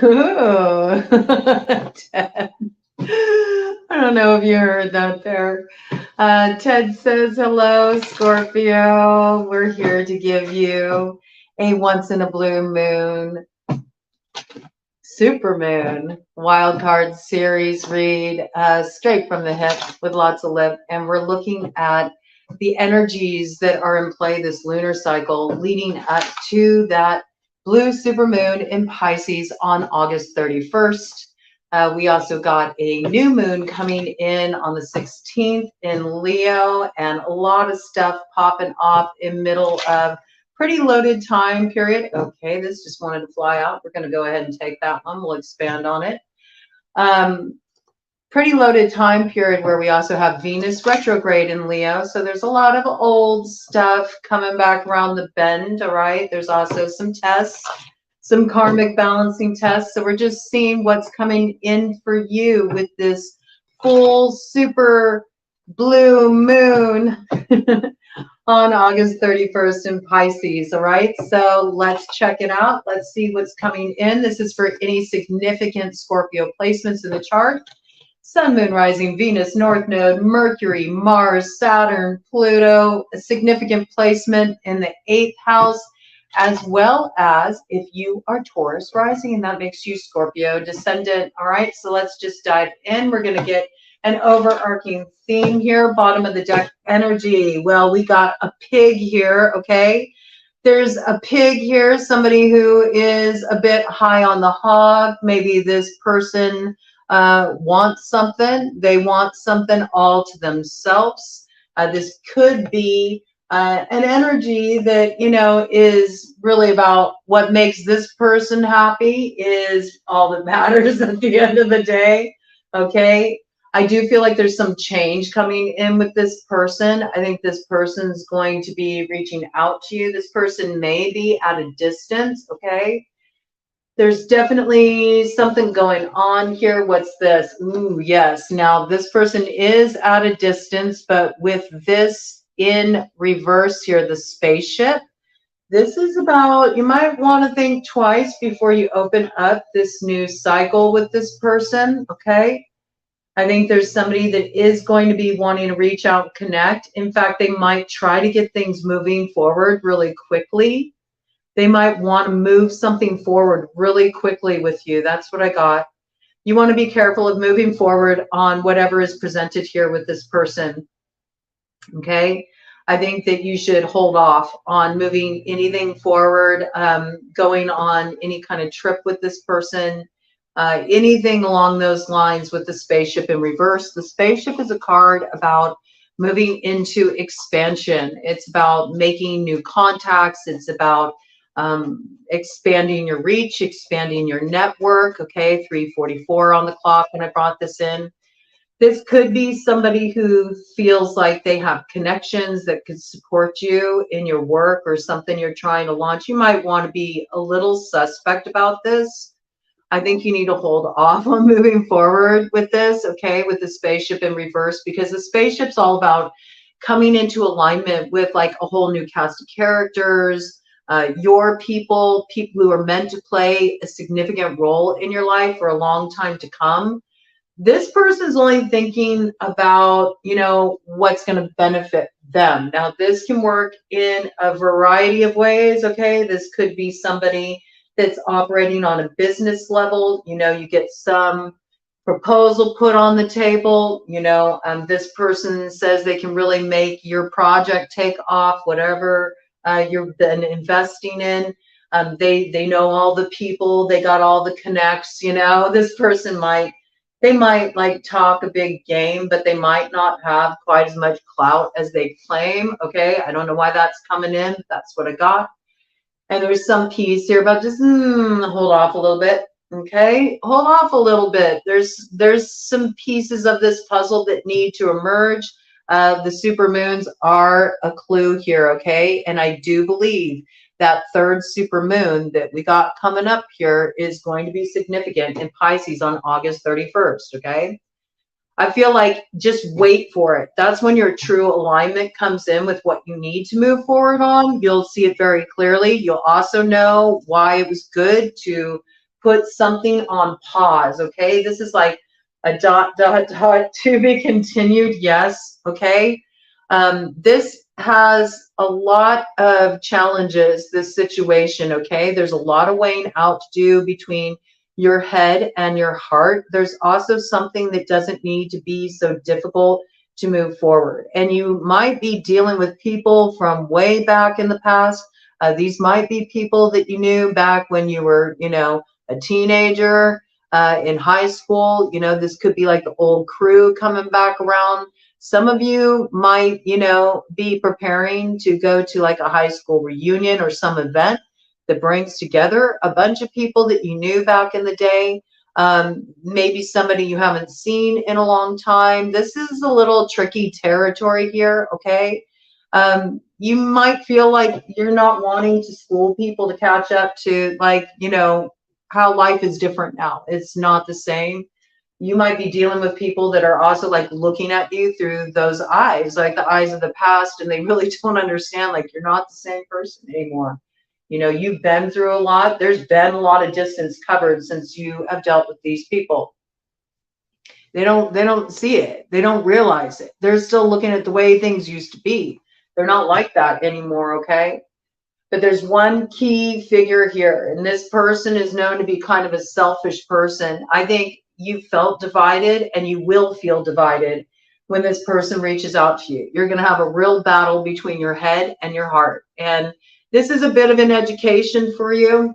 Ooh. Ted. I don't know if you heard that there. Ted says, hello, Scorpio. We're here to give you a once in a blue moon supermoon wild card series read, straight from the hip with lots of lip. And we're looking at the energies that are in play this lunar cycle leading up to that blue supermoon in Pisces on August 31st. We also got a new moon coming in on the 16th in Leo, and a lot of stuff popping off in middle of pretty loaded time period. Okay, this just wanted to fly out. We're going to go ahead and take that one. We'll expand on it. Pretty loaded time period where we also have Venus retrograde in Leo. So there's a lot of old stuff coming back around the bend, all right? There's also some tests, some karmic balancing tests. So we're just seeing what's coming in for you with this full super blue moon on August 31st in Pisces, all right? So let's check it out. Let's see what's coming in. This is for any significant Scorpio placements in the chart. Sun, Moon, Rising, Venus, North Node, Mercury, Mars, Saturn, Pluto, a significant placement in the 8th house, as well as if you are Taurus rising, and that makes you Scorpio Descendant, all right? So let's just dive in. We're going to get an overarching theme here, bottom of the deck energy. Well, we got a pig here, okay? There's a pig here, somebody who is a bit high on the hog. Maybe this person wants something. They want something all to themselves. This could be an energy that, you know, is really about what makes this person happy is all that matters at the end of the day, okay? I do feel like there's some change coming in with this person. I think this person's going to be reaching out to you. This person may be at a distance, okay? There's definitely something going on here. What's this? Ooh, yes. Now, this person is at a distance, but with this in reverse here, the spaceship, this is about, you might want to think twice before you open up this new cycle with this person, okay? I think there's somebody that is going to be wanting to reach out and connect. In fact, they might try to get things moving forward really quickly. They might want to move something forward really quickly with you. That's what I got. You want to be careful of moving forward on whatever is presented here with this person. Okay? I think that you should hold off on moving anything forward, going on any kind of trip with this person, anything along those lines with the spaceship in reverse. The spaceship is a card about moving into expansion. It's about making new contacts. It's about expanding your reach, expanding your network. Okay, 3:44 on the clock when I brought this in. This could be somebody who feels like they have connections that could support you in your work or something you're trying to launch. You might want to be a little suspect about this. I think you need to hold off on moving forward with this, okay, with the spaceship in reverse, because the spaceship's all about coming into alignment with like a whole new cast of characters, your people who are meant to play a significant role in your life for a long time to come. This person's only thinking about, you know, what's going to benefit them. Now, this can work in a variety of ways, okay? This could be somebody that's operating on a business level. You know, you get some proposal put on the table, you know, this person says they can really make your project take off, whatever you've been investing in. They know all the people, they got all the connects, you know. This person might like talk a big game, but they might not have quite as much clout as they claim, okay? I don't know why that's coming in. That's what I got. And there's some piece here about just hold off a little bit, okay? Hold off a little bit. There's some pieces of this puzzle that need to emerge. The supermoons are a clue here, okay? And I do believe that third supermoon that we got coming up here is going to be significant in Pisces on August 31st, okay? I feel like just wait for it. That's when your true alignment comes in with what you need to move forward on. You'll see it very clearly. You'll also know why it was good to put something on pause, okay? This is like a ... to be continued, yes, okay? This has a lot of challenges, this situation, okay? There's a lot of weighing out to do between your head and your heart. There's also something that doesn't need to be so difficult to move forward. And you might be dealing with people from way back in the past. These might be people that you knew back when you were, you know, a teenager, in high school. You know, this could be like the old crew coming back around. Some of you might, you know, be preparing to go to like a high school reunion or some event that brings together a bunch of people that you knew back in the day. Maybe somebody you haven't seen in a long time. This is a little tricky territory here, okay? You might feel like you're not wanting to school people to catch up to, like, you know, how life is different now. It's not the same. You might be dealing with people that are also like looking at you through those eyes, like the eyes of the past, and they really don't understand, like, you're not the same person anymore. You know, you've been through a lot. There's been a lot of distance covered since you have dealt with these people. They don't see it. They don't realize it. They're still looking at the way things used to be. They're not like that anymore, okay? But there's one key figure here, and this person is known to be kind of a selfish person. I think you felt divided, and you will feel divided when this person reaches out to you. You're going to have a real battle between your head and your heart. And this is a bit of an education for you.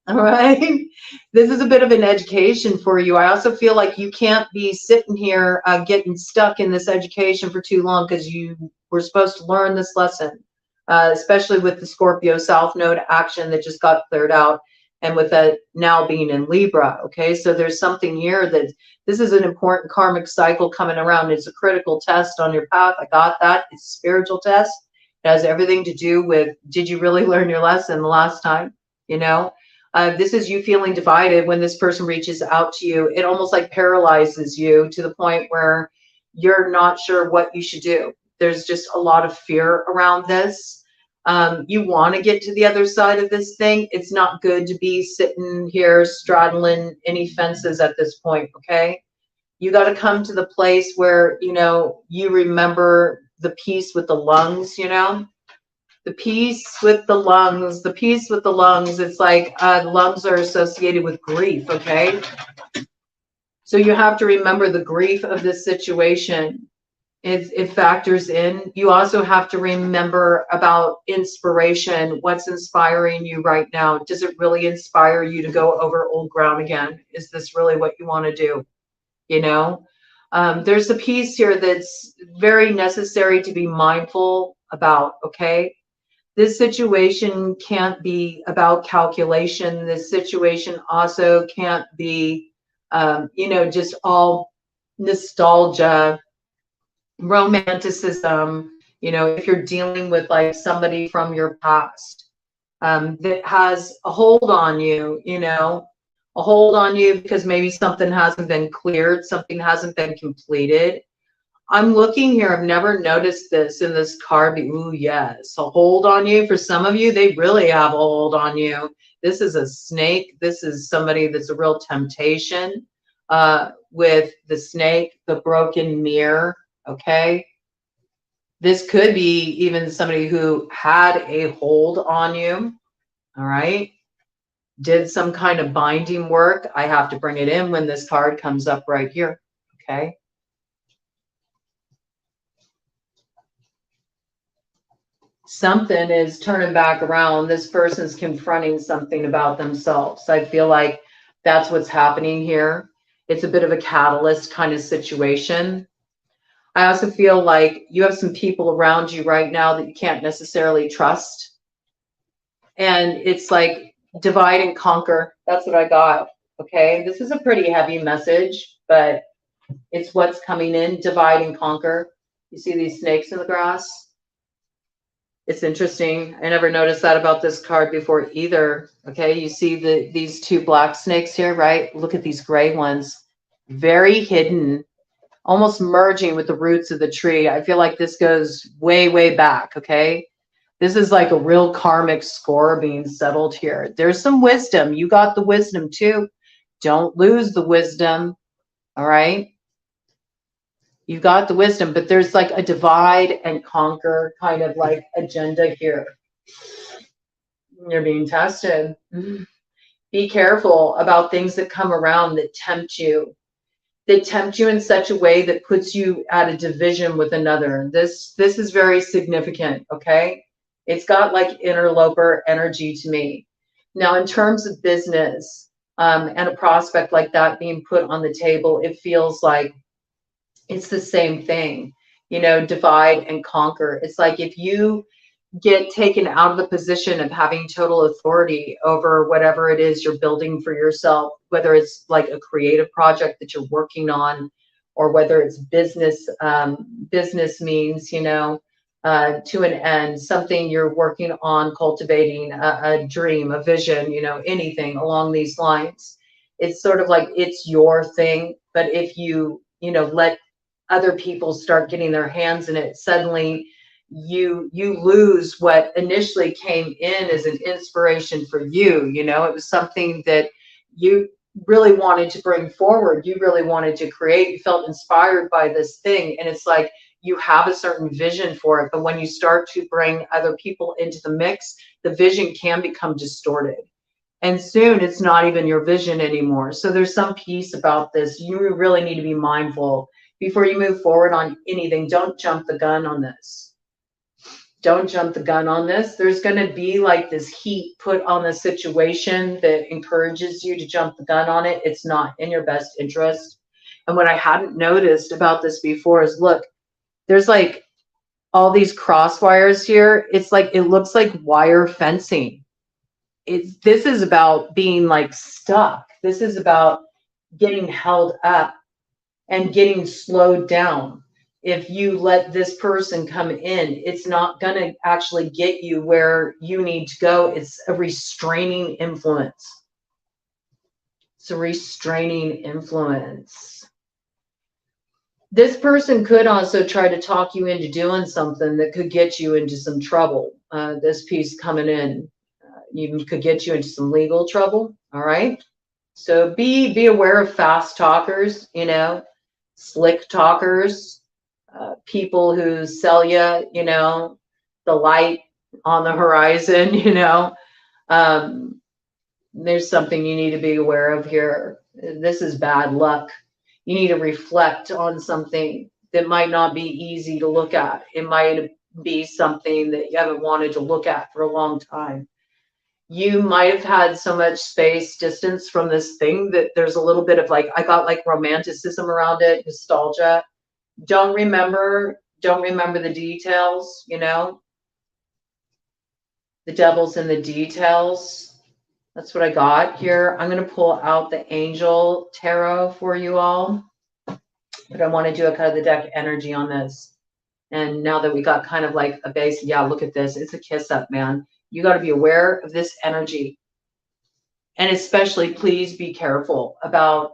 All right. This is a bit of an education for you. I also feel like you can't be sitting here getting stuck in this education for too long, because you were supposed to learn this lesson, especially with the Scorpio South Node action that just got cleared out, and with that now being in Libra. Okay. So there's something here that this is an important karmic cycle coming around. It's a critical test on your path. I got that. It's a spiritual test. It has everything to do with, did you really learn your lesson the last time? You know, this is you feeling divided when this person reaches out to you. It almost like paralyzes you to the point where you're not sure what you should do. There's just a lot of fear around this. You want to get to the other side of this thing. It's not good to be sitting here straddling any fences at this point, okay? You got to come to the place where, you know, you remember the peace with the lungs, you know? The peace with the lungs, the peace with the lungs. It's like the lungs are associated with grief, okay? So you have to remember the grief of this situation. It factors in. You also have to remember about inspiration. What's inspiring you right now? Does it really inspire you to go over old ground again? Is this really what you want to do? You know, there's a piece here that's very necessary to be mindful about, okay? This situation can't be about calculation. This situation also can't be, you know, just all nostalgia, romanticism. You know, if you're dealing with like somebody from your past that has a hold on you, you know, a hold on you because maybe something hasn't been cleared, something hasn't been completed. I'm looking here. I've never noticed this in this card. Ooh, yes, a hold on you. For some of you, they really have a hold on you. This is a snake. This is somebody that's a real temptation with the snake, the broken mirror. Okay. This could be even somebody who had a hold on you. All right. Did some kind of binding work. I have to bring it in when this card comes up right here. Okay. Something is turning back around. This person's confronting something about themselves. I feel like that's what's happening here. It's a bit of a catalyst kind of situation. I also feel like you have some people around you right now that you can't necessarily trust. And it's like divide and conquer. That's what I got. Okay. This is a pretty heavy message, but it's what's coming in. Divide and conquer. You see these snakes in the grass? It's interesting. I never noticed that about this card before either. Okay, you see these two black snakes here, right? Look at these gray ones. Very hidden, almost merging with the roots of the tree. I feel like this goes way, way back, okay? This is like a real karmic score being settled here. There's some wisdom. You got the wisdom too. Don't lose the wisdom. All right. You got the wisdom, but there's like a divide and conquer kind of like agenda here. You're being tested. Be careful about things that come around that tempt you. They tempt you in such a way that puts you at a division with another. This is very significant, okay? It's got like interloper energy to me. Now, in terms of business and a prospect like that being put on the table, it feels like it's the same thing, you know, divide and conquer. It's like if you get taken out of the position of having total authority over whatever it is you're building for yourself, whether it's like a creative project that you're working on, or whether it's business, business means, you know, to an end, something you're working on, cultivating a dream, a vision, you know, anything along these lines. It's sort of like it's your thing, but if you know, let other people start getting their hands in it, suddenly you lose what initially came in as an inspiration for you. You know, it was something that you really wanted to bring forward. You really wanted to create. You felt inspired by this thing. And it's like you have a certain vision for it. But when you start to bring other people into the mix, the vision can become distorted. And soon it's not even your vision anymore. So there's some piece about this. You really need to be mindful before you move forward on anything. Don't jump the gun on this. Don't jump the gun on this. There's going to be like this heat put on the situation that encourages you to jump the gun on it. It's not in your best interest. And what I hadn't noticed about this before is, look, there's like all these cross wires here. It's like, it looks like wire fencing. This is about being like stuck. This is about getting held up and getting slowed down. If you let this person come in, it's not going to actually get you where you need to go. It's a restraining influence. It's a restraining influence. This person could also try to talk you into doing something that could get you into some trouble. This piece coming in, you could get you into some legal trouble. All right. So be aware of fast talkers, you know, slick talkers. People who sell you, you know, the light on the horizon, you know. There's something you need to be aware of here. This is bad luck. You need to reflect on something that might not be easy to look at. It might be something that you haven't wanted to look at for a long time. You might have had so much space distance from this thing that there's a little bit of like, I got like romanticism around it, nostalgia. Don't remember the details, you know. The devil's in the details. That's what I got here. I'm going to pull out the angel tarot for you all, but I want to do a cut of the deck energy on this. And now that we got kind of like a base, yeah, look at this. It's a kiss up, man. You got to be aware of this energy. And especially, please be careful about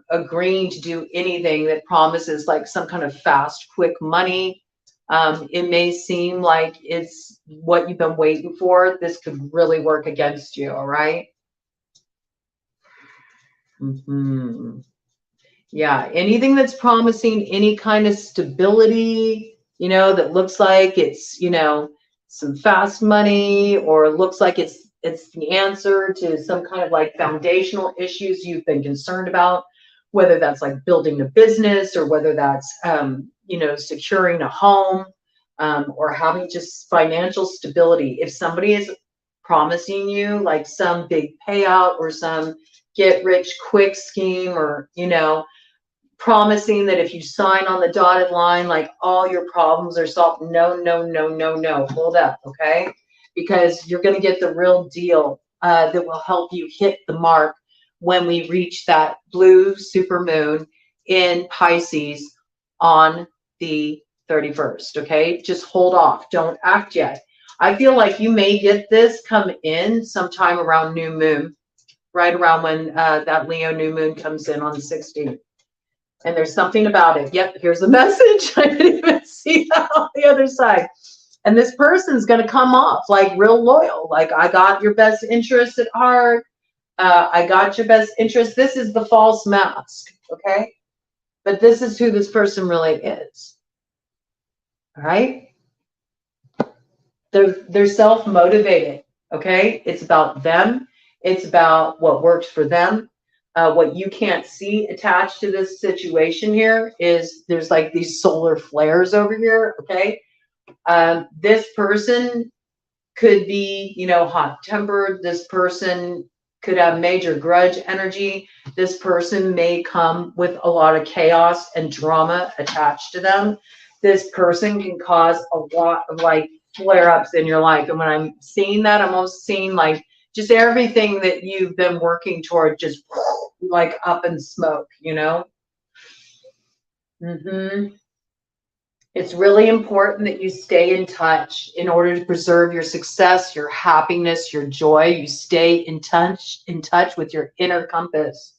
agreeing to do anything that promises like some kind of fast, quick money. It may seem like it's what you've been waiting for. This could really work against you. All right. Yeah. Anything that's promising any kind of stability, you know, that looks like it's, you know, some fast money, or looks like it's the answer to some kind of like foundational issues you've been concerned about, whether that's like building a business, or whether that's, you know, securing a home, or having just financial stability. If somebody is promising you like some big payout or some get rich quick scheme, or, you know, promising that if you sign on the dotted line, like all your problems are solved. No, no, no, no, no. Hold up, okay? Because you're going to get the real deal that will help you hit the mark when we reach that blue supermoon in Pisces on the 31st, okay? Just hold off. Don't act yet. I feel like you may get this come in sometime around new moon, right around when that Leo new moon comes in on the 16th. And there's something about it. Yep, here's the message. I didn't even see that on the other side. And this person's going to come off like real loyal. Like, I got your best interest at heart. I got your best interest. This is the false mask, okay? But this is who this person really is, all right? They're self-motivated, okay? It's about them. It's about what works for them. What you can't see attached to this situation here is there's like these solar flares over here, okay? This person could be, you know, hot-tempered. This person could have major grudge energy. This person may come with a lot of chaos and drama attached to them. This person can cause a lot of like flare-ups in your life. And when I'm seeing that, I'm almost seeing like just everything that you've been working toward just like up in smoke, you know? It's really important that you stay in touch in order to preserve your success, your happiness, your joy. You stay in touch with your inner compass.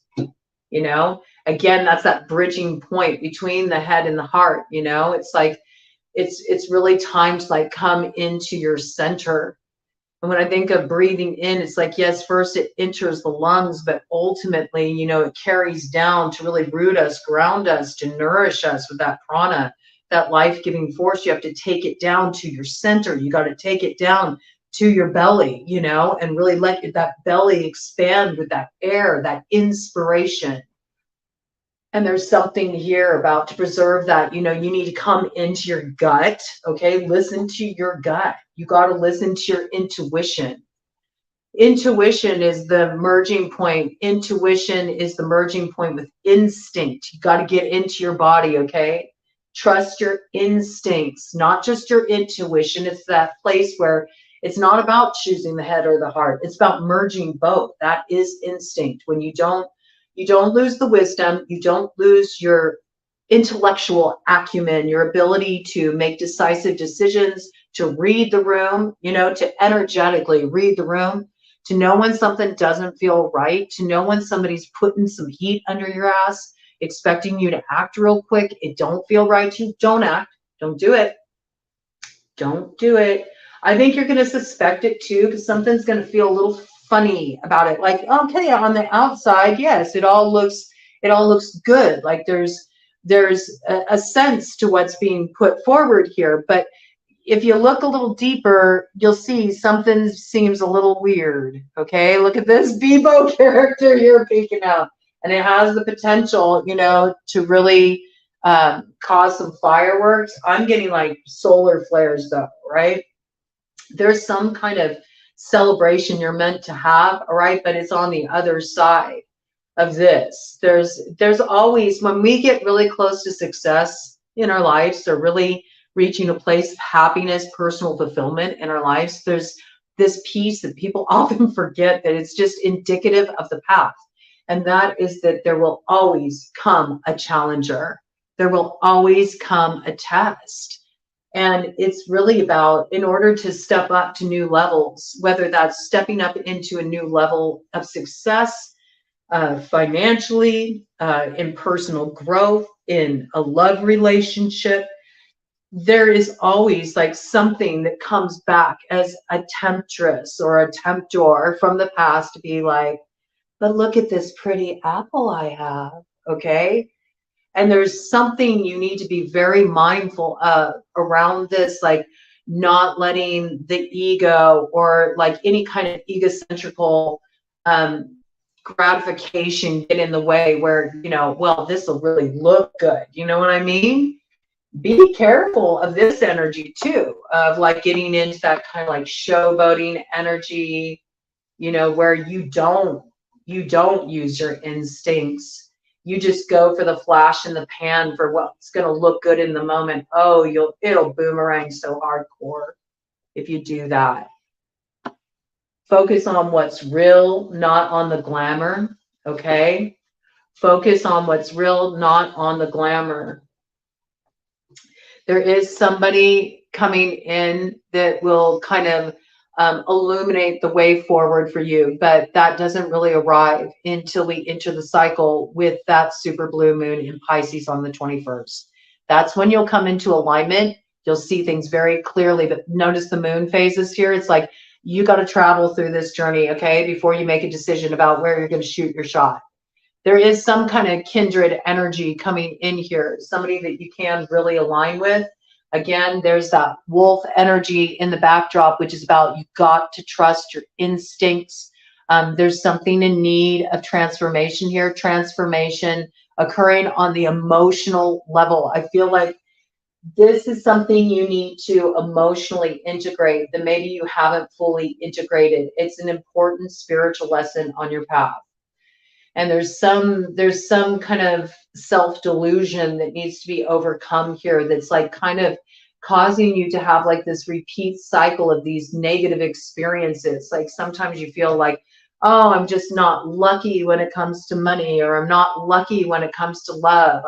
You know, again, that's that bridging point between the head and the heart. You know, it's like, it's really time to like come into your center. And when I think of breathing in, it's like, yes, first it enters the lungs, but ultimately, you know, it carries down to really root us, ground us, to nourish us with that prana, that life-giving force. You have to take it down to your center. You got to take it down to your belly, you know, and really let that belly expand with that air, that inspiration. And there's something here about to preserve that, you know, you need to come into your gut, okay? Listen to your gut. You got to listen to your intuition. Intuition is the merging point. Intuition is the merging point with instinct. You got to get into your body, okay? Trust your instincts, not just your intuition. It's that place where it's not about choosing the head or the heart. It's about merging both. That is instinct. When you don't lose the wisdom, you don't lose your intellectual acumen, your ability to make decisive decisions, to read the room, you know, to energetically read the room, to know when something doesn't feel right, to know when somebody's putting some heat under your ass, expecting you to act real quick. It don't feel right to you. Don't act. Don't do it. Don't do it. I think you're going to suspect it too, because something's going to feel a little funny about it. Like, okay, on the outside, yes, it all looks good. Like there's a sense to what's being put forward here. But if you look a little deeper, you'll see something seems a little weird. Okay, look at this Bebo character here peeking out. And it has the potential, you know, to really cause some fireworks. I'm getting like solar flares though, right? There's some kind of celebration you're meant to have, all right? But it's on the other side of this. There's always, when we get really close to success in our lives, or really reaching a place of happiness, personal fulfillment in our lives, there's this piece that people often forget, that it's just indicative of the path. And that is that there will always come a challenger. There will always come a test. And it's really about, in order to step up to new levels, whether that's stepping up into a new level of success, financially, in personal growth, in a love relationship, there is always like something that comes back as a temptress or a temptor from the past to be like, but look at this pretty apple I have, okay? And there's something you need to be very mindful of around this, like not letting the ego or like any kind of egocentrical gratification get in the way where, you know, well, this will really look good. You know what I mean? Be careful of this energy too, of like getting into that kind of like showboating energy, you know, where you don't use your instincts. You just go for the flash in the pan for what's going to look good in the moment. Oh, it'll boomerang so hardcore if you do that. Focus on what's real, not on the glamour, okay? Focus on what's real, not on the glamour. There is somebody coming in that will kind of illuminate the way forward for you, but that doesn't really arrive until we enter the cycle with that super blue moon in Pisces on the 21st. That's when you'll come into alignment. You'll see things very clearly, but notice the moon phases here. It's like you got to travel through this journey, okay, before you make a decision about where you're going to shoot your shot. There is some kind of kindred energy coming in here, somebody that you can really align with. Again, there's that wolf energy in the backdrop, which is about you got to trust your instincts. There's something in need of transformation here, transformation occurring on the emotional level. I feel like this is something you need to emotionally integrate that maybe you haven't fully integrated. It's an important spiritual lesson on your path. And there's some kind of self-delusion that needs to be overcome here that's like kind of causing you to have like this repeat cycle of these negative experiences. Like sometimes you feel like, oh, I'm just not lucky when it comes to money, or I'm not lucky when it comes to love.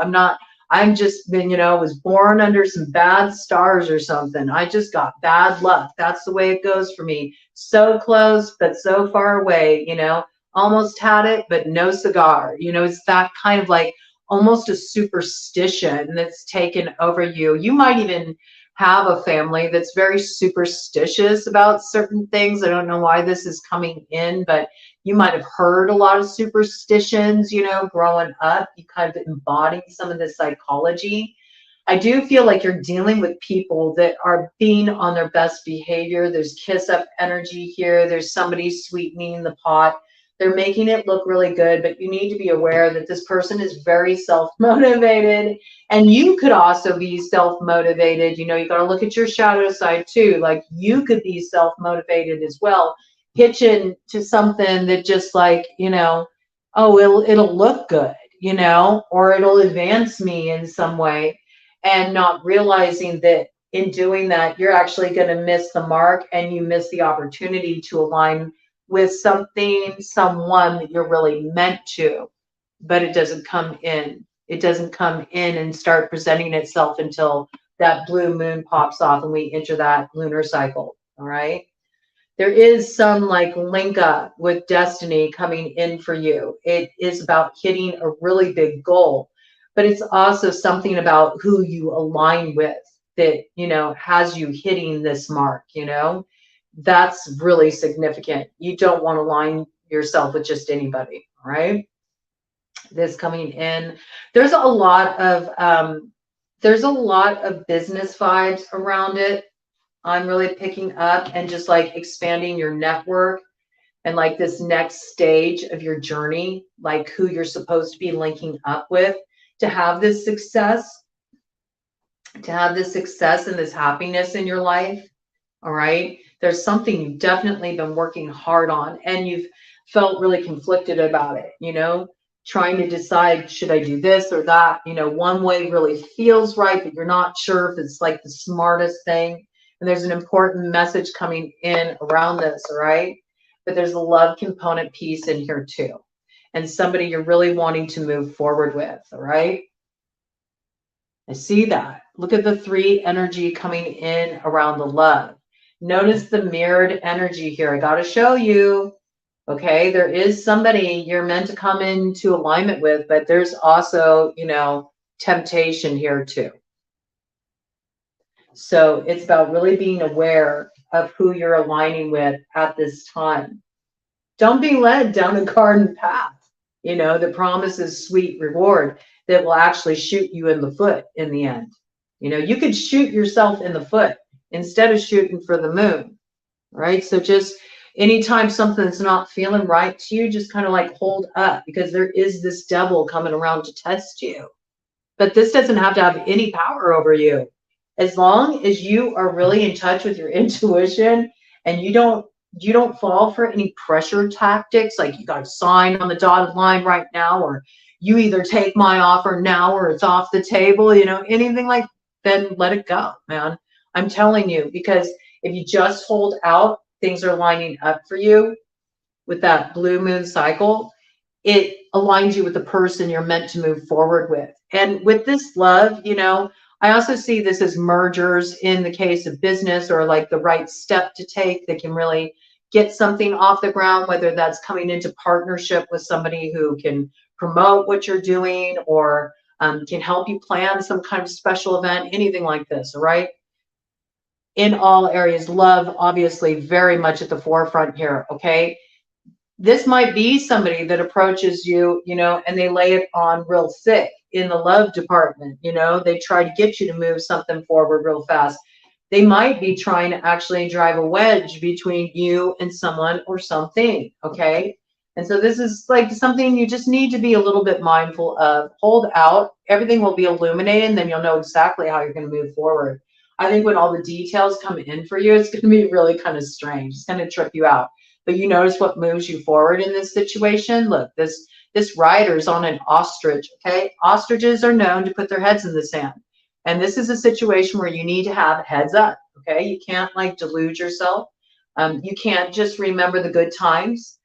I'm just been, was born under some bad stars or something. I just got bad luck. That's the way it goes for me. So close, but so far away, almost had it, but no cigar. It's that kind of like almost a superstition that's taken over you. You might even have a family that's very superstitious about certain things. I don't know why this is coming in, but you might have heard a lot of superstitions, growing up. You kind of embody some of the psychology. I do feel like you're dealing with people that are being on their best behavior. There's kiss up energy here. There's somebody sweetening the pot. They're making it look really good, but you need to be aware that this person is very self-motivated, and you could also be self-motivated. You got to look at your shadow side too. Like you could be self-motivated as well, hitch into something that just like, oh, it'll look good, or it'll advance me in some way, and not realizing that in doing that, you're actually going to miss the mark, and you miss the opportunity to align with someone that you're really meant to, but it doesn't come in. It doesn't come in and start presenting itself until that blue moon pops off and we enter that lunar cycle. All right. There is some like link up with destiny coming in for you. It is about hitting a really big goal, but it's also something about who you align with that, has you hitting this mark, that's really significant. You don't want to align yourself with just anybody, right? This coming in, there's a lot of business vibes around it. I'm really picking up, and just like expanding your network, and like this next stage of your journey, like who you're supposed to be linking up with to have this success, and this happiness in your life. All right. There's something you've definitely been working hard on, and you've felt really conflicted about it, trying to decide, should I do this or that? One way really feels right, but you're not sure if it's like the smartest thing. And there's an important message coming in around this, all right? But there's a love component piece in here too, and somebody you're really wanting to move forward with, all right? I see that. Look at the 3 energy coming in around the love. Notice the mirrored energy here. I got to show you, okay, there is somebody you're meant to come into alignment with, but there's also, temptation here too. So it's about really being aware of who you're aligning with at this time. Don't be led down a garden path, that promises sweet reward that will actually shoot you in the foot in the end. You could shoot yourself in the foot instead of shooting for the moon, right? So just anytime something's not feeling right to you, just kind of like hold up, because there is this devil coming around to test you. But this doesn't have to have any power over you. As long as you are really in touch with your intuition, and you don't fall for any pressure tactics, like you got to sign on the dotted line right now, or you either take my offer now or it's off the table, anything like that, then let it go, man. I'm telling you, because if you just hold out, things are lining up for you with that blue moon cycle. It aligns you with the person you're meant to move forward with. And with this love, I also see this as mergers in the case of business, or like the right step to take that can really get something off the ground, whether that's coming into partnership with somebody who can promote what you're doing, or can help you plan some kind of special event, anything like this, all right? in all areas. Love, obviously, very much at the forefront here, okay? This might be somebody that approaches you, you know, and they lay it on real thick in the love department, you know, they try to get you to move something forward real fast. They might be trying to actually drive a wedge between you and someone or something, okay? And so this is like something you just need to be a little bit mindful of. Hold out, everything will be illuminated, and then you'll know exactly how you're going to move forward. I think when all the details come in for you, it's going to be really kind of strange. It's going to trip you out. But you notice what moves you forward in this situation. Look, this rider's on an ostrich, okay? Ostriches are known to put their heads in the sand. And this is a situation where you need to have heads up, okay? You can't like delude yourself. You can't just remember the good times.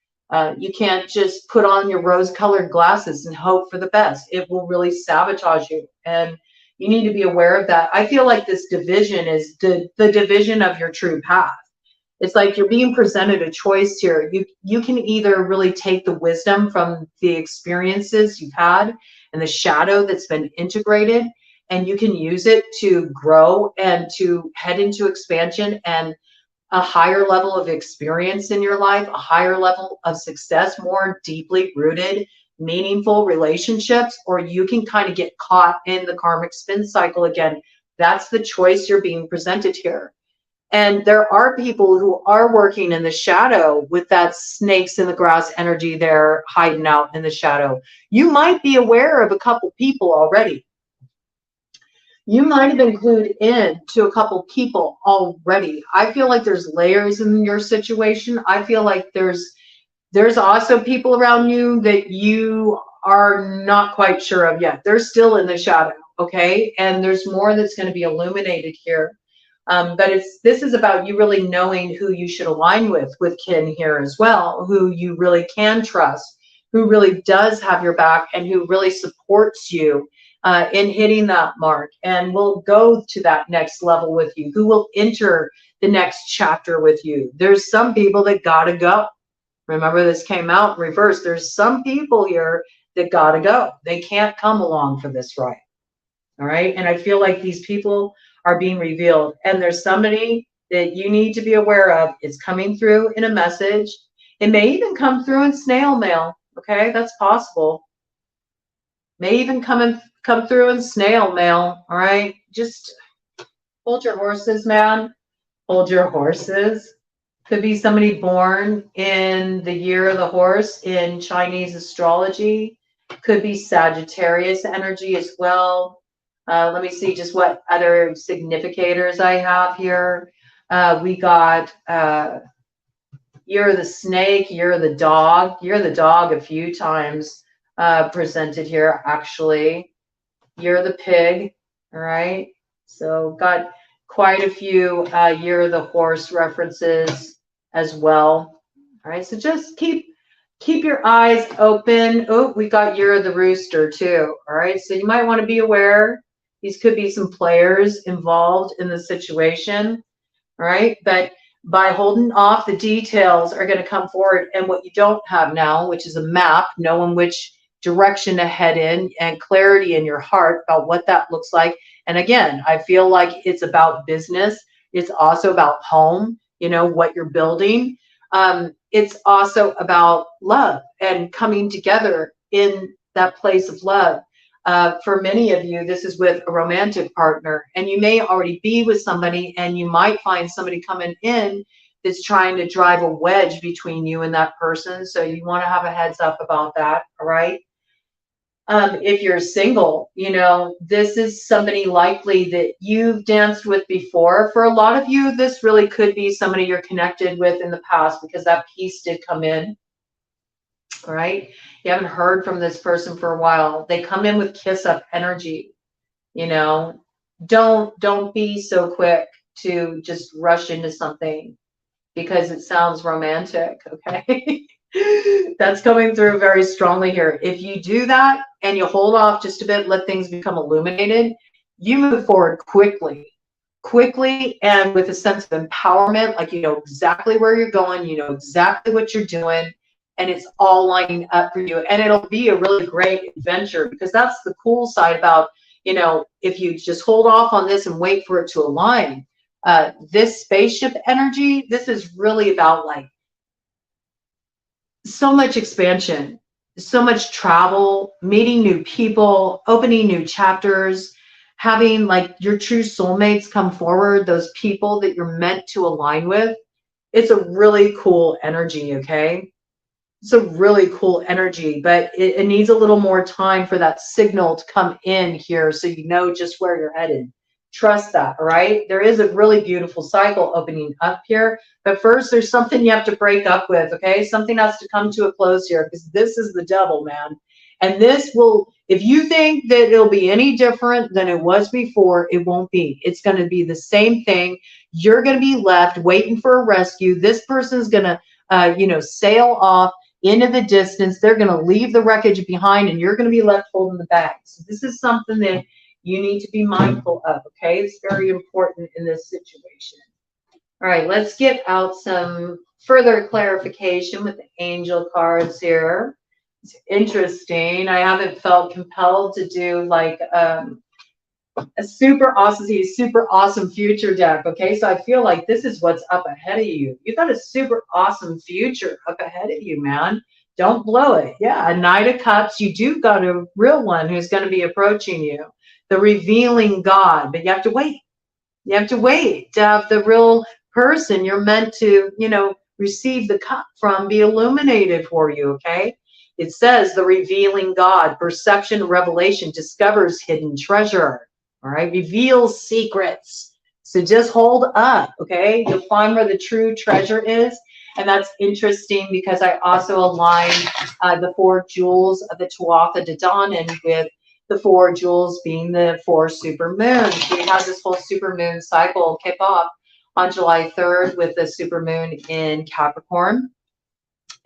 You can't just put on your rose-colored glasses and hope for the best. It will really sabotage you. And you need to be aware of that. I feel like this division is the division of your true path. It's like you're being presented a choice here. You can either really take the wisdom from the experiences you've had and the shadow that's been integrated, and you can use it to grow and to head into expansion and a higher level of experience in your life, a higher level of success, more deeply rooted, meaningful relationships, or you can kind of get caught in the karmic spin cycle again. That's the choice you're being presented here. And there are people who are working in the shadow with that snakes in the grass energy there hiding out in the shadow. You might be aware of a couple people already. You might have been clued in to a couple people already. I feel like there's layers in your situation. I feel like there's also people around you that you are not quite sure of yet. They're still in the shadow, okay? And there's more that's going to be illuminated here. But this is about you really knowing who you should align with kin here as well, who you really can trust, who really does have your back, and who really supports you in hitting that mark and will go to that next level with you, who will enter the next chapter with you. There's some people that gotta go. Remember, this came out in reverse. There's some people here that gotta go. They can't come along for this ride. All right. And I feel like these people are being revealed, and there's somebody that you need to be aware of. It's coming through in a message. It may even come through in snail mail. Okay, that's possible. May even come through in snail mail. All right, just hold your horses, man. Hold your horses. Could be somebody born in the year of the horse in Chinese astrology. Could be Sagittarius energy as well. Let me see just what other significators I have here. We got year of the snake, year of the dog. Year of the dog a few times presented here, actually. Year of the pig, all right? So got quite a few year of the horse references as well. All right, so just keep your eyes open. Oh, we got year of the rooster too, all right? So you might want to be aware. These could be some players involved in the situation, all right? But by holding off, the details are going to come forward. And what you don't have now, which is a map, knowing which direction to head in and clarity in your heart about what that looks like. And again, I feel like it's about business. It's also about home, you know, what you're building. It's also about love and coming together in that place of love. For many of you, this is with a romantic partner, and you may already be with somebody, and you might find somebody coming in that's trying to drive a wedge between you and that person. So you want to have a heads up about that, all right? If you're single, you know, this is somebody likely that you've danced with before. For a lot of you, this really could be somebody you're connected with in the past, because that piece did come in. All right. You haven't heard from this person for a while. They come in with kiss up energy. You know, don't be so quick to just rush into something because it sounds romantic. Okay. That's coming through very strongly here. If you do that and you hold off just a bit, let things become illuminated, you move forward quickly and with a sense of empowerment, like you know exactly where you're going, you know exactly what you're doing, and it's all lining up for you. And it'll be a really great adventure, because that's the cool side about, you know, if you just hold off on this and wait for it to align, This spaceship energy, this is really about like so much expansion, so much travel, meeting new people, opening new chapters, having like your true soulmates come forward, those people that you're meant to align with. It's a really cool energy, okay? It's a really cool energy, but it needs a little more time for that signal to come in here so you know just where you're headed. Trust that, all right? There is a really beautiful cycle opening up here, but first there's something you have to break up with, okay? Something has to come to a close here because this is the devil, man. And this will, if you think that it'll be any different than it was before, it won't be. It's going to be the same thing. You're going to be left waiting for a rescue. This person's going to, sail off into the distance. They're going to leave the wreckage behind and you're going to be left holding the bag. So this is something that you need to be mindful of, okay? It's very important in this situation. All right, let's get out some further clarification with the angel cards here. It's interesting. I haven't felt compelled to do like a super awesome future deck, okay? So I feel like this is what's up ahead of you. You got a super awesome future up ahead of you, man. Don't blow it. Yeah, a Knight of Cups. You do got a real one who's going to be approaching you, the revealing God, but you have to wait. You have to wait to have the real person you're meant to, receive the cup from be illuminated for you, okay? It says the revealing God, perception, revelation, discovers hidden treasure. All right, reveals secrets. So just hold up, okay? You'll find where the true treasure is. And that's interesting because I also align the 4 jewels of the Tuatha De Danann with the 4 jewels being the 4 supermoons. We had this whole supermoon cycle kick off on July 3rd with the supermoon in Capricorn.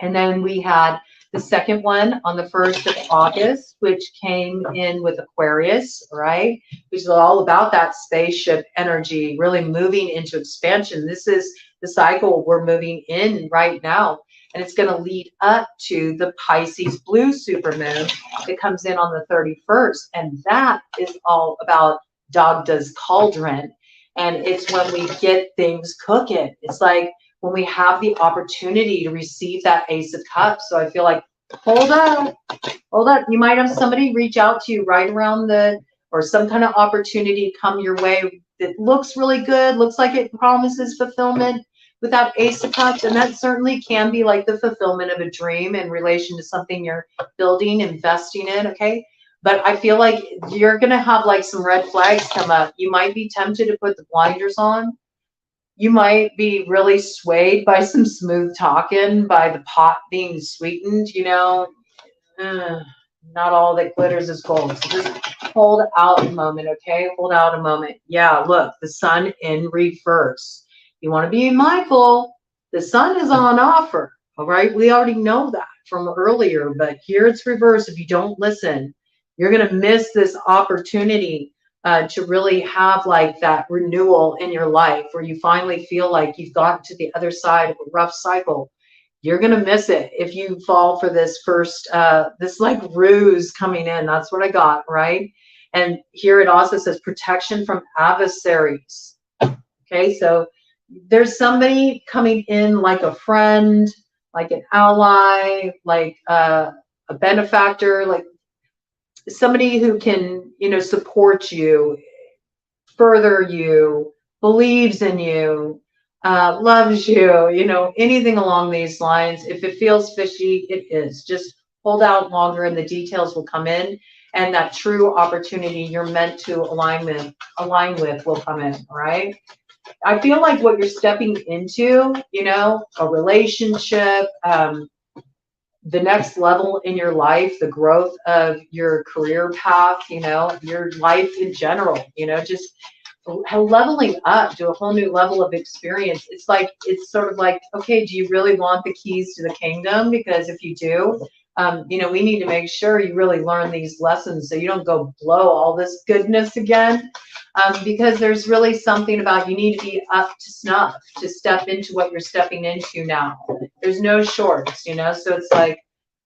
And then we had the second one on the 1st of August, which came in with Aquarius, right? Which is all about that spaceship energy, really moving into expansion. This is the cycle we're moving in right now. And it's going to lead up to the Pisces blue supermoon that comes in on the 31st. And that is all about Dagda's cauldron. And it's when we get things cooking. It's like when we have the opportunity to receive that Ace of Cups. So I feel like, hold up. You might have somebody reach out to you right around or some kind of opportunity come your way that looks really good, looks like it promises fulfillment with that Ace of Cups. And that certainly can be like the fulfillment of a dream in relation to something you're building, investing in, okay? But I feel like you're going to have like some red flags come up. You might be tempted to put the blinders on. You might be really swayed by some smooth talking, by the pot being sweetened, not all that glitters is gold. So just hold out a moment, okay? Hold out a moment. Yeah, look, the sun in reverse. You want to be mindful. The sun is on offer, all right? We already know that from earlier, but here it's reverse. If you don't listen, you're going to miss this opportunity to really have like that renewal in your life where you finally feel like you've gotten to the other side of a rough cycle. You're going to miss it if you fall for this first, this like ruse coming in. That's what I got, right? And here it also says protection from adversaries. Okay, so there's somebody coming in like a friend, like an ally, like a benefactor, like somebody who can, support you, further you, believes in you, loves you, anything along these lines. If it feels fishy, it is. Just hold out longer and the details will come in, and that true opportunity you're meant to align with will come in, all right? I feel like what you're stepping into, a relationship, the next level in your life, the growth of your career path, your life in general, just leveling up to a whole new level of experience. It's sort of like, okay, do you really want the keys to the kingdom? Because if you do, we need to make sure you really learn these lessons so you don't go blow all this goodness again. Because there's really something about you need to be up to snuff to step into what you're stepping into now. There's no shorts, so it's like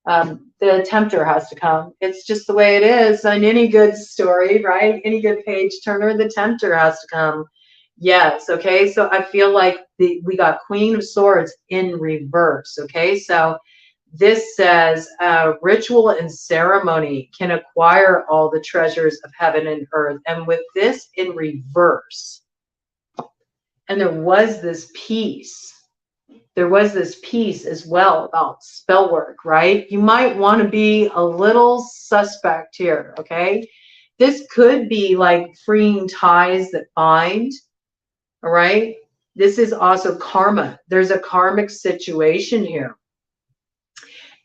the tempter has to come. It's just the way it is on any good story, right? Any good page turner, the tempter has to come. Yes, okay. So I feel like we got Queen of Swords in reverse, okay? So this says ritual and ceremony can acquire all the treasures of heaven and earth. And with this in reverse, and there was this piece as well about spell work, right? You might want to be a little suspect here, okay? This could be like freeing ties that bind, all right? This is also karma. There's a karmic situation here.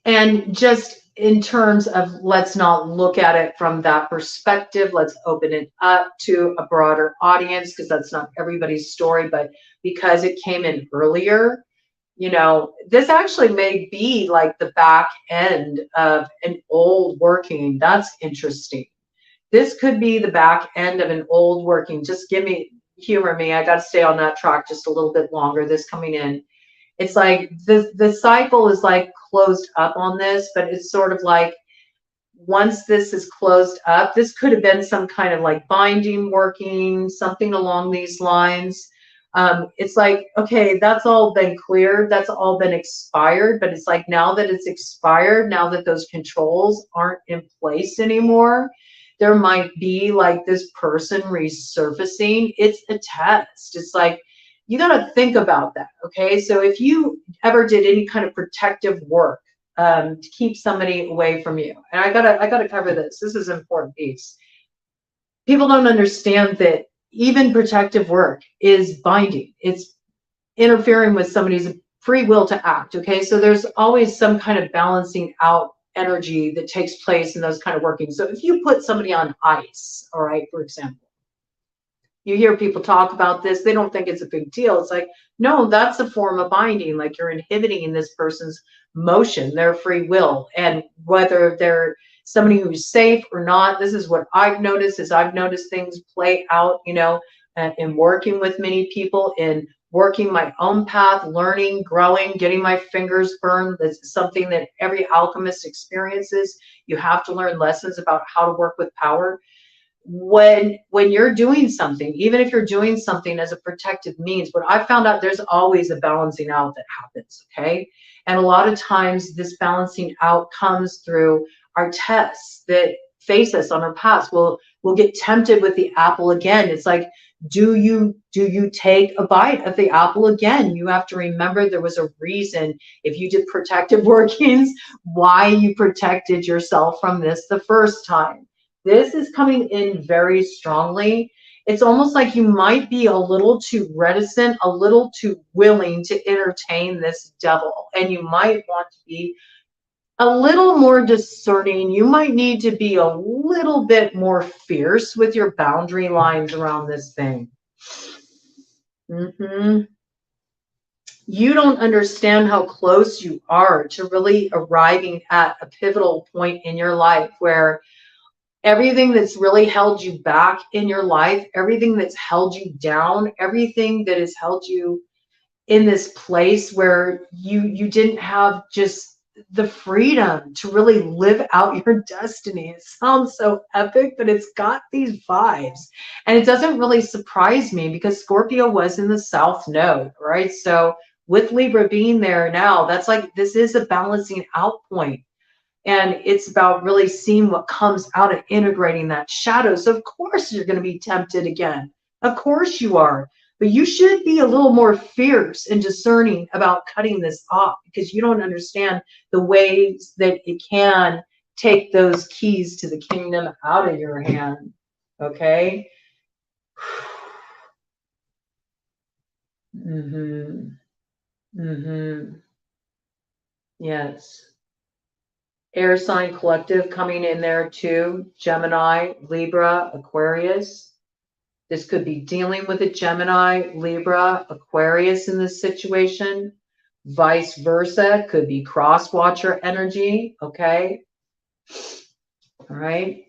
And just in terms of, let's not look at it from that perspective. Let's open it up to a broader audience, because that's not everybody's story. But because it came in earlier, you know, this actually may be like the back end of an old working. That's interesting. This could be the back end of an old working. Just humor me. I got to stay on that track just a little bit longer. This coming in. It's like the cycle is like closed up on this, but it's sort of like once this is closed up, this could have been some kind of like binding working, something along these lines. It's like, okay, that's all been cleared. That's all been expired. But it's like now that it's expired, now that those controls aren't in place anymore, there might be like this person resurfacing. It's a test. It's like, you got to think about that. Okay. So if you ever did any kind of protective work to keep somebody away from you, and I gotta cover this. This is an important piece. People don't understand that even protective work is binding. It's interfering with somebody's free will to act. Okay. So there's always some kind of balancing out energy that takes place in those kind of working. So if you put somebody on ice, all right, for example, you hear people talk about this, they don't think it's a big deal. It's like, no, that's a form of binding. Like you're inhibiting this person's motion, their free will. And whether they're somebody who's safe or not, this is what I've noticed. Is I've noticed things play out, you know, in working with many people, in working my own path, learning, growing, getting my fingers burned. That's something that every alchemist experiences. You have to learn lessons about how to work with power. When you're doing something, even if you're doing something as a protective means, what I found out, there's always a balancing out that happens, okay? And a lot of times this balancing out comes through our tests that face us on our paths. We'll get tempted with the apple again. It's like, do you take a bite of the apple again? You have to remember there was a reason, if you did protective workings, why you protected yourself from this the first time. This is coming in very strongly. It's almost like you might be a little too reticent, a little too willing to entertain this devil. And you might want to be a little more discerning. You might need to be a little bit more fierce with your boundary lines around this thing. You don't understand how close you are to really arriving at a pivotal point in your life where everything that's really held you back in your life, everything that's held you down, everything that has held you in this place where you didn't have just the freedom to really live out your destiny. It sounds so epic, but it's got these vibes. And it doesn't really surprise me because Scorpio was in the South Node, right? So with Libra being there now, that's like, this is a balancing out point. And it's about really seeing what comes out and integrating that shadow. So of course you're going to be tempted again. Of course you are. But you should be a little more fierce and discerning about cutting this off, because you don't understand the ways that it can take those keys to the kingdom out of your hand. Okay? Yes. Air sign collective coming in there too. Gemini, Libra, Aquarius. This could be dealing with a Gemini, Libra, Aquarius in this situation. Vice versa. Could be cross-watcher energy. Okay. All right.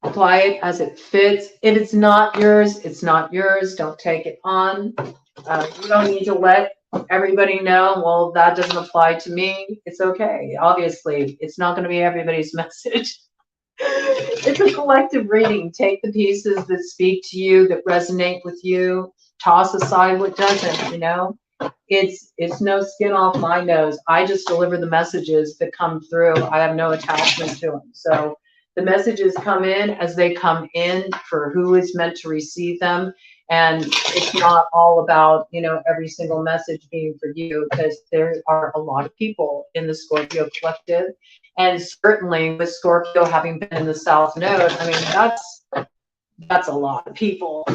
Apply it as it fits. If it's not yours, it's not yours. Don't take it on. You don't need to let everybody know, well, that doesn't apply to me. It's okay. Obviously, it's not going to be everybody's message. It's a collective reading. Take the pieces that speak to you, that resonate with you. toss aside what doesn't, you know. It's no skin off my nose. I just deliver the messages that come through. I have no attachment to them. So the messages come in as they come in for who is meant to receive them. And it's not all about, you know, every single message being for you, because there are a lot of people in the Scorpio collective. And certainly with Scorpio having been in the South Node, I mean, that's a lot of people.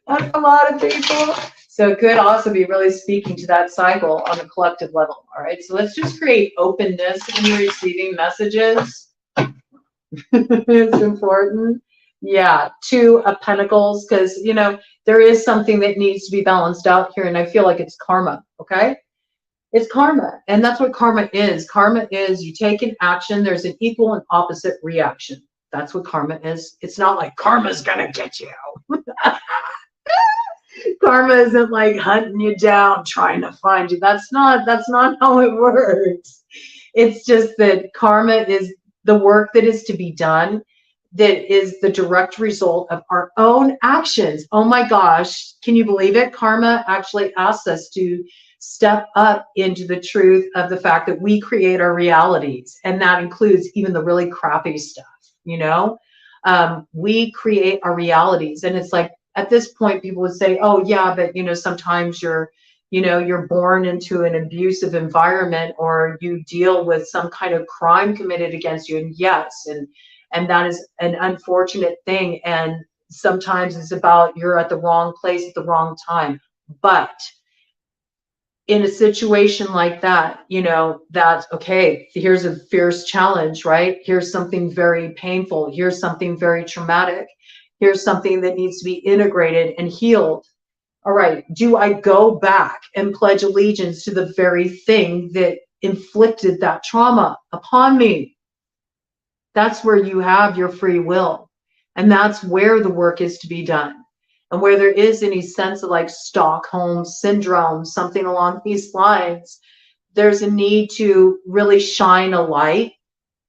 That's a lot of people. So it could also be really speaking to that cycle on a collective level. All right. So let's just create openness in receiving messages. It's important. Yeah. 2 of Pentacles, because, you know, there is something that needs to be balanced out here. And I feel like it's karma. Okay. It's karma. And that's what karma is. Karma is you take an action, there's an equal and opposite reaction. That's what karma is. It's not like karma's gonna get you. Karma isn't like hunting you down, trying to find you. That's not how it works. It's just that karma is the work that is to be done, that is the direct result of our own actions. Oh my gosh, can you believe it? Karma actually asks us to step up into the truth of the fact that we create our realities. And that includes even the really crappy stuff, you know? We create our realities. And it's like, at this point, people would say, oh yeah, but you know, sometimes you're born into an abusive environment, or you deal with some kind of crime committed against you. And yes, and that is an unfortunate thing. And sometimes it's about you're at the wrong place at the wrong time. But in a situation like that, you know, that's okay. Here's a fierce challenge, right? Here's something very painful. Here's something very traumatic. Here's something that needs to be integrated and healed. All right. Do I go back and pledge allegiance to the very thing that inflicted that trauma upon me? That's where you have your free will. And that's where the work is to be done. And where there is any sense of like Stockholm syndrome, something along these lines, there's a need to really shine a light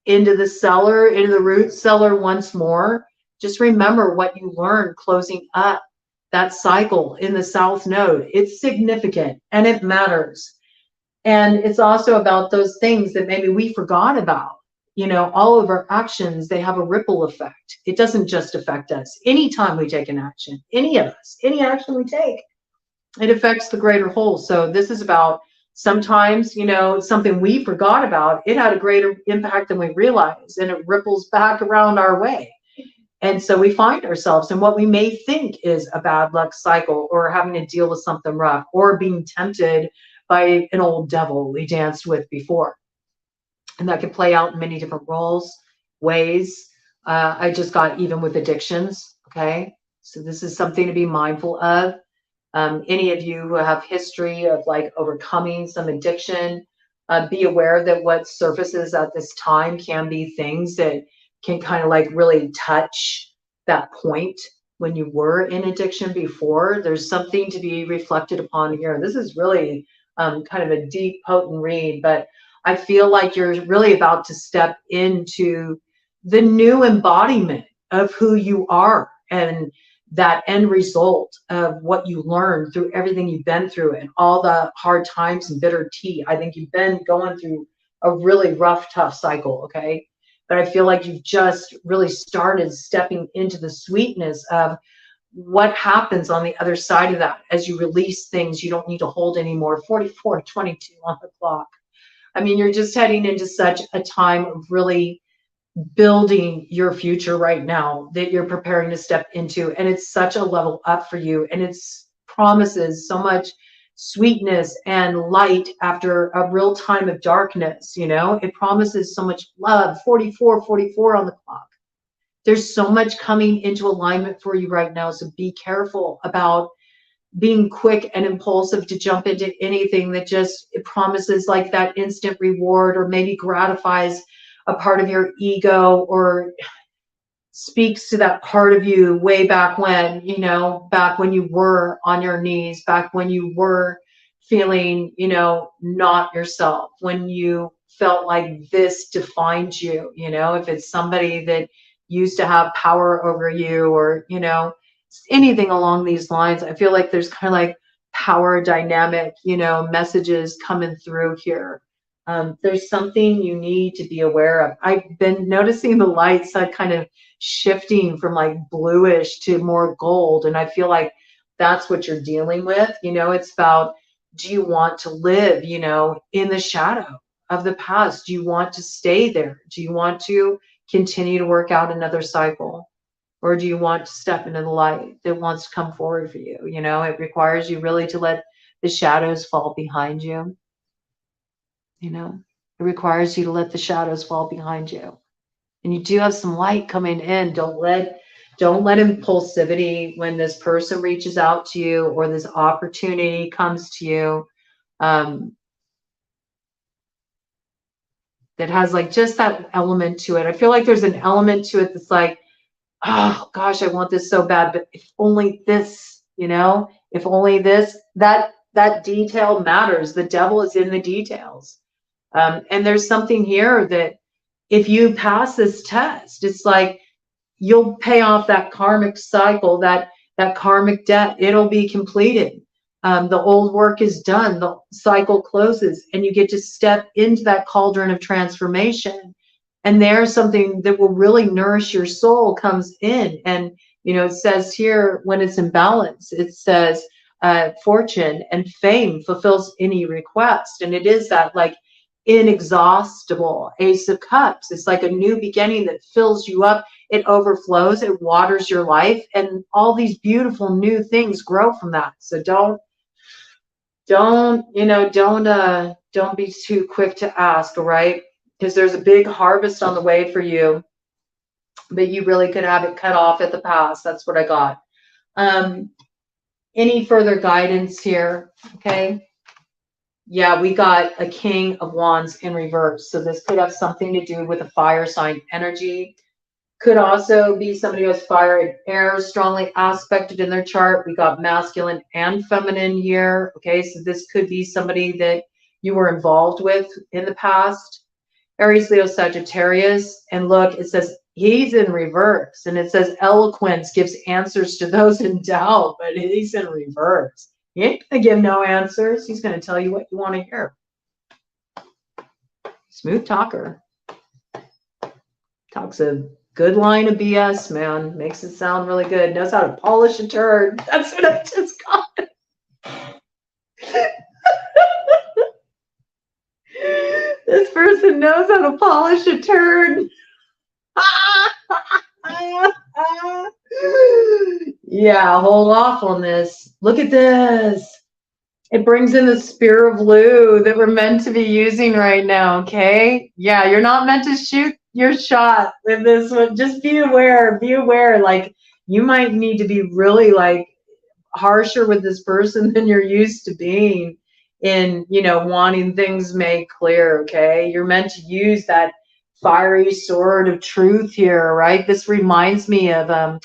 into the cellar, into the root cellar once more. Just remember what you learned closing up that cycle in the South Node. It's significant and it matters. And it's also about those things that maybe we forgot about. You know, all of our actions, they have a ripple effect. It doesn't just affect us. Anytime we take an action, any of us, any action we take, it affects the greater whole. So this is about sometimes, you know, something we forgot about, it had a greater impact than we realized, and it ripples back around our way. And so we find ourselves in what we may think is a bad luck cycle, or having to deal with something rough, or being tempted by an old devil we danced with before. And that can play out in many different ways. I just got even with addictions. Okay. So this is something to be mindful of. Any of you who have history of like overcoming some addiction, be aware that what surfaces at this time can be things that can kind of like really touch that point when you were in addiction before. There's something to be reflected upon here. This is really kind of a deep, potent read, but I feel like you're really about to step into the new embodiment of who you are, and that end result of what you learned through everything you've been through and all the hard times and bitter tea. I think you've been going through a really rough, tough cycle, okay? But I feel like you've just really started stepping into the sweetness of what happens on the other side of that as you release things you don't need to hold anymore. 44:22 on the clock. I mean, you're just heading into such a time of really building your future right now that you're preparing to step into. And it's such a level up for you. And it promises so much sweetness and light after a real time of darkness. You know, it promises so much love. 44:44 on the clock. There's so much coming into alignment for you right now. So be careful about being quick and impulsive to jump into anything that just it promises like that instant reward, or maybe gratifies a part of your ego, or speaks to that part of you way back when, you know, back when you were on your knees, back when you were feeling, you know, not yourself, when you felt like this defined you, you know, if it's somebody that used to have power over you, or, you know, anything along these lines. I feel like there's kind of like power dynamic, you know, messages coming through here. There's something you need to be aware of. I've been noticing the light side kind of shifting from like bluish to more gold. And I feel like that's what you're dealing with. You know, it's about, do you want to live, you know, in the shadow of the past? Do you want to stay there? Do you want to continue to work out another cycle? Or do you want to step into the light that wants to come forward for you? You know, it requires you really to let the shadows fall behind you. You know, it requires you to let the shadows fall behind you. And you do have some light coming in. Don't let impulsivity, when this person reaches out to you or this opportunity comes to you, that has like just that element to it. I feel like there's an element to it that's like, oh gosh, I want this so bad, but if only this, you know, if only this, that detail matters. The devil is in the details. And there's something here that if you pass this test, it's like you'll pay off that karmic cycle, that karmic debt. It'll be completed. The old work is done. The cycle closes, and you get to step into that cauldron of transformation. And there's something that will really nourish your soul comes in. And, you know, it says here, when it's in balance, it says fortune and fame fulfills any request. And it is that like inexhaustible Ace of Cups. It's like a new beginning that fills you up. It overflows. It waters your life. And all these beautiful new things grow from that. So don't be too quick to ask, all right? Because there's a big harvest on the way for you, but you really could have it cut off at the pass. That's what I got. Any further guidance here? Okay. Yeah, we got a King of Wands in reverse. So this could have something to do with a fire sign energy. Could also be somebody who has fire and air strongly aspected in their chart. We got masculine and feminine here. Okay, so this could be somebody that you were involved with in the past. Aries, Leo, Sagittarius. And look, it says he's in reverse. And it says eloquence gives answers to those in doubt, but he's in reverse. He ain't going to give no answers. He's going to tell you what you want to hear. Smooth talker. Talks a good line of BS, man. Makes it sound really good. Knows how to polish a turd. That's what I just got. This person knows how to polish a turd. Yeah, hold off on this. Look at this. It brings in the spear of blue that we're meant to be using right now, okay? Yeah, you're not meant to shoot your shot with this one. Just be aware. Be aware. Like, you might need to be really, like, harsher with this person than you're used to being in, you know, wanting things made clear, okay? You're meant to use that fiery sword of truth here, right? This reminds me of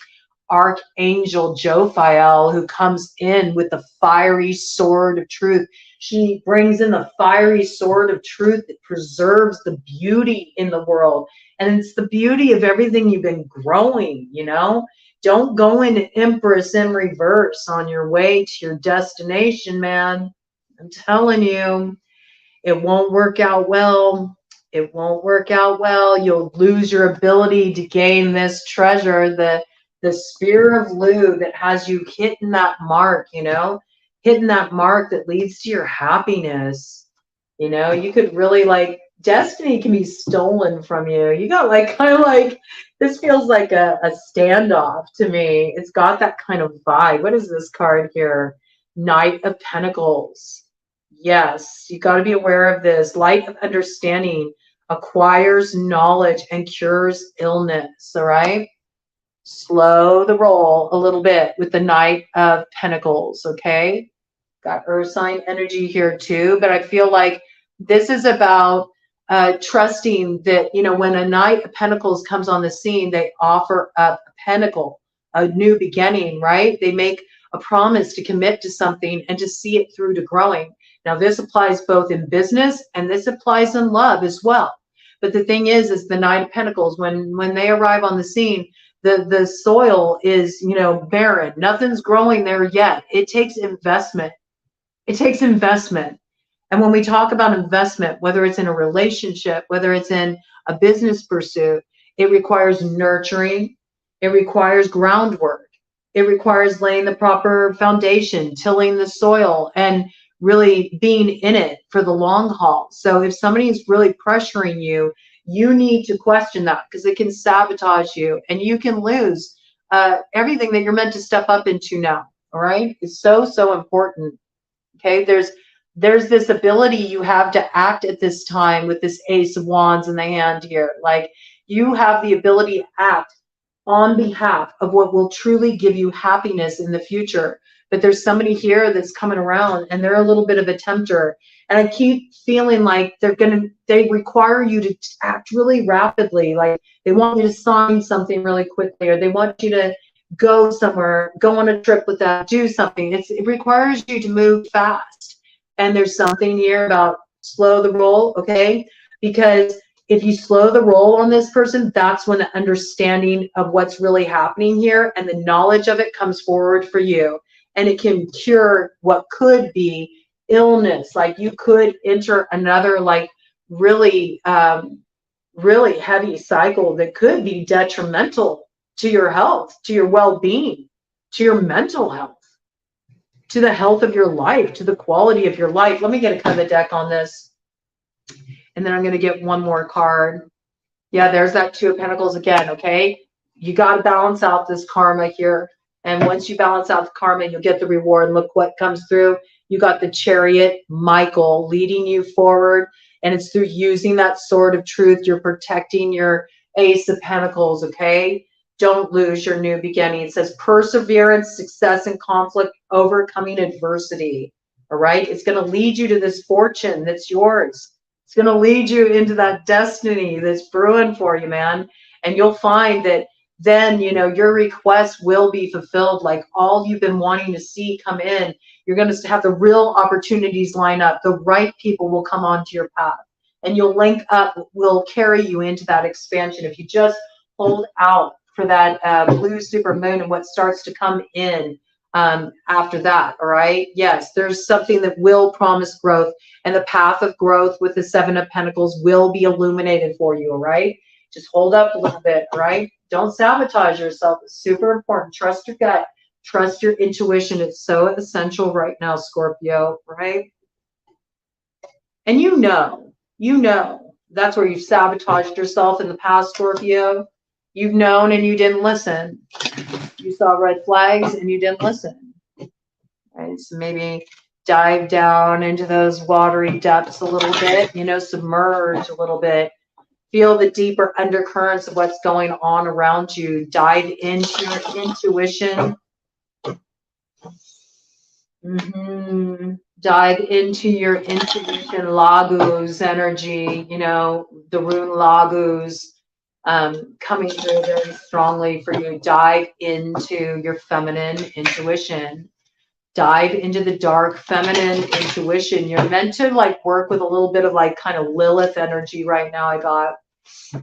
Archangel Jophiel, who comes in with the fiery sword of truth. She brings in the fiery sword of truth that preserves the beauty in the world. And it's the beauty of everything you've been growing, you know? Don't go into Empress in reverse on your way to your destination, man. I'm telling you, it won't work out well. It won't work out well. You'll lose your ability to gain this treasure, the spear of blue that has you hitting that mark, you know, hitting that mark that leads to your happiness. You know, you could really, like, destiny can be stolen from you. You got like kind of like, this feels like a standoff to me. It's got that kind of vibe. What is this card here? Knight of Pentacles. Yes, you got to be aware of this. Light of understanding acquires knowledge and cures illness. All right. Slow the roll a little bit with the Knight of Pentacles. Okay. Got Earth sign energy here too. But I feel like this is about trusting that, you know, when a Knight of Pentacles comes on the scene, they offer up a pentacle, a new beginning, right? They make a promise to commit to something and to see it through to growing. Now, this applies both in business and this applies in love as well. But the thing is the Knight of Pentacles, when they arrive on the scene, The soil is, you know, barren. Nothing's growing there yet. It takes investment. It takes investment. And when we talk about investment, whether it's in a relationship, whether it's in a business pursuit, it requires nurturing. It requires groundwork. It requires laying the proper foundation, tilling the soil, and really being in it for the long haul. So if somebody is really pressuring you, you need to question that, because it can sabotage you and you can lose everything that you're meant to step up into now. All right. It's so, so important. Okay. There's this ability you have to act at this time with this Ace of Wands in the hand here. Like, you have the ability to act on behalf of what will truly give you happiness in the future. But there's somebody here that's coming around and they're a little bit of a tempter. And I keep feeling like they require you to act really rapidly. Like, they want you to sign something really quickly, or they want you to go somewhere, go on a trip with them, do something. It requires you to move fast. And there's something here about slow the roll, okay? Because if you slow the roll on this person, that's when the understanding of what's really happening here and the knowledge of it comes forward for you. And it can cure what could be illness. Like, you could enter another, like, really, really heavy cycle that could be detrimental to your health, to your well-being, to your mental health, to the health of your life, to the quality of your life. Let me get a cut of the deck on this. And then I'm going to get one more card. Yeah, there's that Two of Pentacles again, okay? You got to balance out this karma here. And once you balance out the karma, you'll get the reward. Look what comes through. You got the Chariot, Michael, leading you forward. And it's through using that sword of truth. You're protecting your Ace of Pentacles, okay? Don't lose your new beginning. It says perseverance, success, and conflict, overcoming adversity, all right? It's going to lead you to this fortune that's yours. It's going to lead you into that destiny that's brewing for you, man. And you'll find that then, you know, your request will be fulfilled. Like, all you've been wanting to see come in, you're going to have the real opportunities line up. The right people will come onto your path, and you'll link up, will carry you into that expansion. If you just hold out for that blue supermoon and what starts to come in after that, all right? Yes, there's something that will promise growth, and the path of growth with the Seven of Pentacles will be illuminated for you, all right? Just hold up a little bit, all right? Don't sabotage yourself. It's super important. Trust your gut. Trust your intuition. It's so essential right now, Scorpio, right? And you know, that's where you've sabotaged yourself in the past, Scorpio. You've known and you didn't listen. You saw red flags and you didn't listen. Right? So maybe dive down into those watery depths a little bit, you know, submerge a little bit. Feel the deeper undercurrents of what's going on around you. Dive into your intuition. Dive into your intuition, Lagos energy, you know, the rune Lagos coming through very strongly for you. Dive into your feminine intuition. Dive into the dark feminine intuition. You're meant to, like, work with a little bit of, like, kind of Lilith energy right now, I got.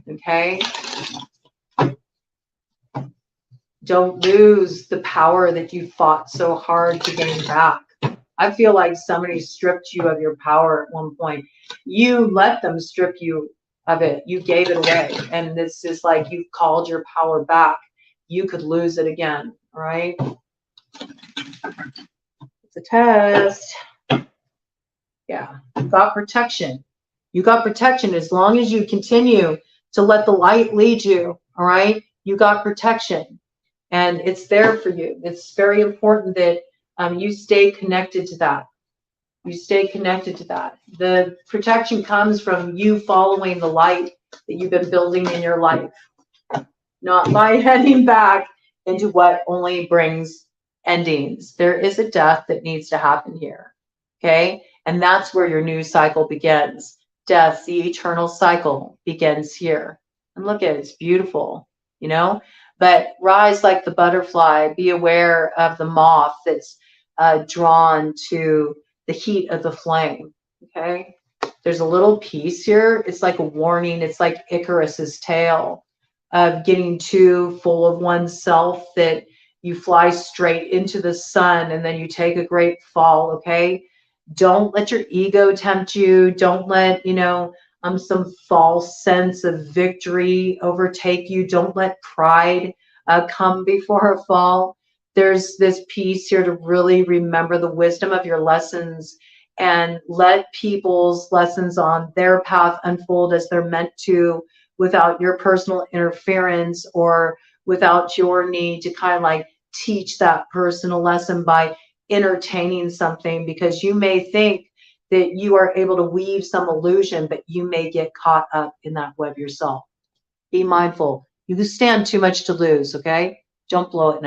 Okay? Don't lose the power that you fought so hard to gain back. I feel like somebody stripped you of your power at one point. You let them strip you of it. You gave it away. And this is like you've called your power back. You could lose it again. All right? It's a test. Yeah. You got protection. You got protection as long as you continue to let the light lead you. All right? You got protection. And it's there for you. It's very important that you stay connected to that. You stay connected to that. The protection comes from you following the light that you've been building in your life, not by heading back into what only brings endings. There is a death that needs to happen here, okay? And that's where your new cycle begins. Death, the eternal cycle, begins here. And look at it, it's beautiful, you know? But rise like the butterfly. Be aware of the moth that's drawn to the heat of the flame, okay? There's a little piece here. It's like a warning. It's like Icarus's tail. of getting too full of oneself that you fly straight into the sun and then you take a great fall. Okay. Don't let your ego tempt you. Don't let, some false sense of victory overtake you. Don't let pride come before a fall. There's this piece here to really remember the wisdom of your lessons and let people's lessons on their path unfold as they're meant to, without your personal interference or without your need to kind of like teach that person a lesson by entertaining something, because you may think that you are able to weave some illusion, but you may get caught up in that web yourself. Be mindful. You stand too much to lose, okay? Don't blow it now.